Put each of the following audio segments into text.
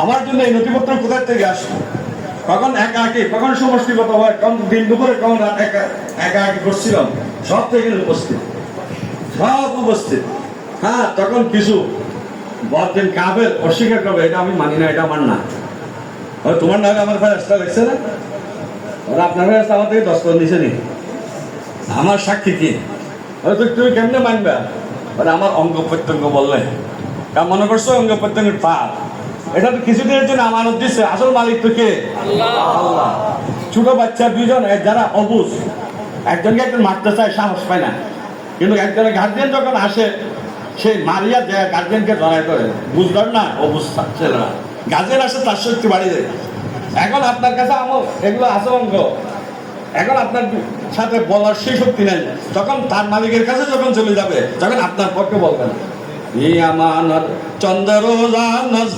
আমার জন্য এই নথিপত্র কোথায় থেকে আসলো, কখন একাকি, কখন সমষ্টিগত হয়, কখন দিন দুপুরে, কখন রাত একাকি করছিলাম, সব তো এখানে উপস্থিত, সব উপস্থিত। হ্যাঁ, তখন কিছু বলতেন কাবের অস্বীকার করবে, এটা আমি মানি না, এটা আমার না। তোমার নামে আমার ফেরেশতা লিখছে না, ওরা আপনার ফেরেশতা আমার থেকে 10 নিচে নেই, আমার সাক্ষী কি? হয়তো তুমি কেমনে মানবা? ওরা আমার অঙ্গ প্রত্যঙ্গ বললে, তা মনে করছো অঙ্গ প্রত্যঙ্গের পাপ, এটা তো কিছুদিনের জন্য আমানত দিচ্ছে, আসল মালিক তো কে? আল্লাহ। ছোট বাচ্চা দুইজন যারা অবুঝ, একজনকে একজন মারতে চায়, সাহস পায় না, কিন্তু একজনের গার্জিয়ান যখন আসে, সেই মারিয়া দেয় গার্জিয়ানকে জড়াই করে, বুঝলাম না অবস্থা ছেলেরা, গার্জিয়ান আসে তার শক্তি বাড়িয়ে দেয়। এখন আপনার কাছে আমার এগুলো আছে অঙ্গ, এখন আপনার সাথে বলার সেই শক্তি নেই, তখন তার মালিকের কাছে যখন চলে যাবে, তখন আপনার পক্ষে বলবেন আমানত চন্দ্র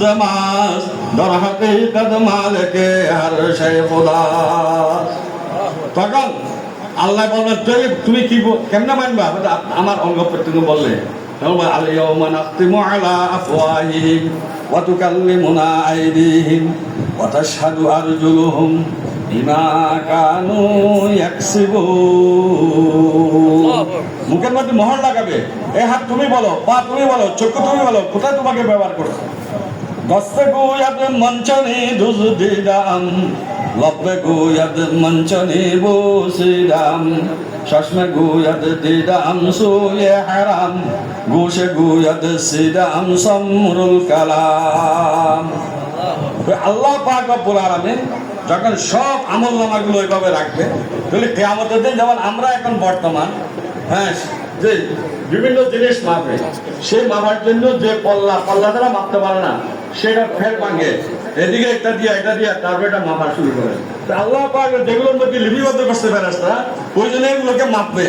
জামাজ দরহাতে কদমালকে আর সেই খোদা। তখন আল্লাহ বলবেন তুমি কি কেমনে মানবা? আমার অঙ্গ প্রত্যঙ্গ বললে আল-ইয়াওমা নাখতিমু আলা আফওয়াহিহিম ওয়া তুকাল্লিমুনা আইদিহিম ওয়া তাশহাদু আরজুলুহুম বিমা কানু ইয়াকসিবুন। মুখের মধ্যে মোহর লাগাবে, এই হাত তুমি বলো, পা তুমি বলো, চক্ষু তুমি বলো, কোথায় তোমাকে ব্যবহার করছো। দস্তে গুয়াদ মঞ্চনে দুজদিদাম লব্বে গুয়াদ মঞ্চনে বসিদাম শশমে গুয়াদ দিদাম সুয়ে হারাম গোশে গুয়াদ সিদাম সমরুল কালাম। আল্লাহ পাক রব্বুল আলামিন যখন সব আমলনামাগুলো ওইভাবে রাখবে, তাহলে কিয়ামতের দিন যেমন আমরা এখন বর্তমান যে বিভিন্ন জিনিস মাপে, সেই মাপার জন্য যে পল্লা দ্বারা মাপতে পারে না, সেটা ফের ভাঙে, এদিকে একটা দিয়ে এটা দিয়ে তারপর এটা মাপা শুরু করে। আল্লাহ পাক যেগুলোর মধ্যে লিপিবদ্ধ করতে ফেরেশতা, ওই জন্য এগুলোকে মাপবে,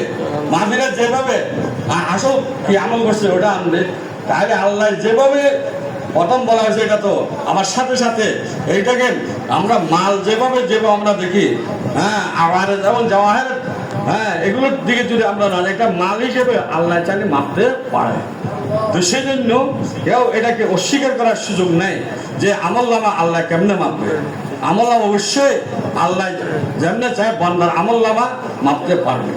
মাপিরা যেভাবে আসল কি আমল করছে ওটা আনবে। তাহলে আল্লাহ যেভাবে প্রথম বলা হয়েছে, এটা তো আমার সাথে সাথে এইটাকে আমরা মাল যেভাবে আমরা দেখি, আবার যেমন জওয়াহের, এগুলোর দিকে যদি আমরা না, একটা মাল হিসেবে আল্লাহ চাইলে মাপতে পারে। তো সেই জন্য কেউ এটাকে অস্বীকার করার সুযোগ নেই যে আমলনামা আল্লাহ কেমনে মাপবে। আমলনামা অবশ্যই আল্লাহ যেমনে চায় বান্দার আমলনামা মাপতে পারবে।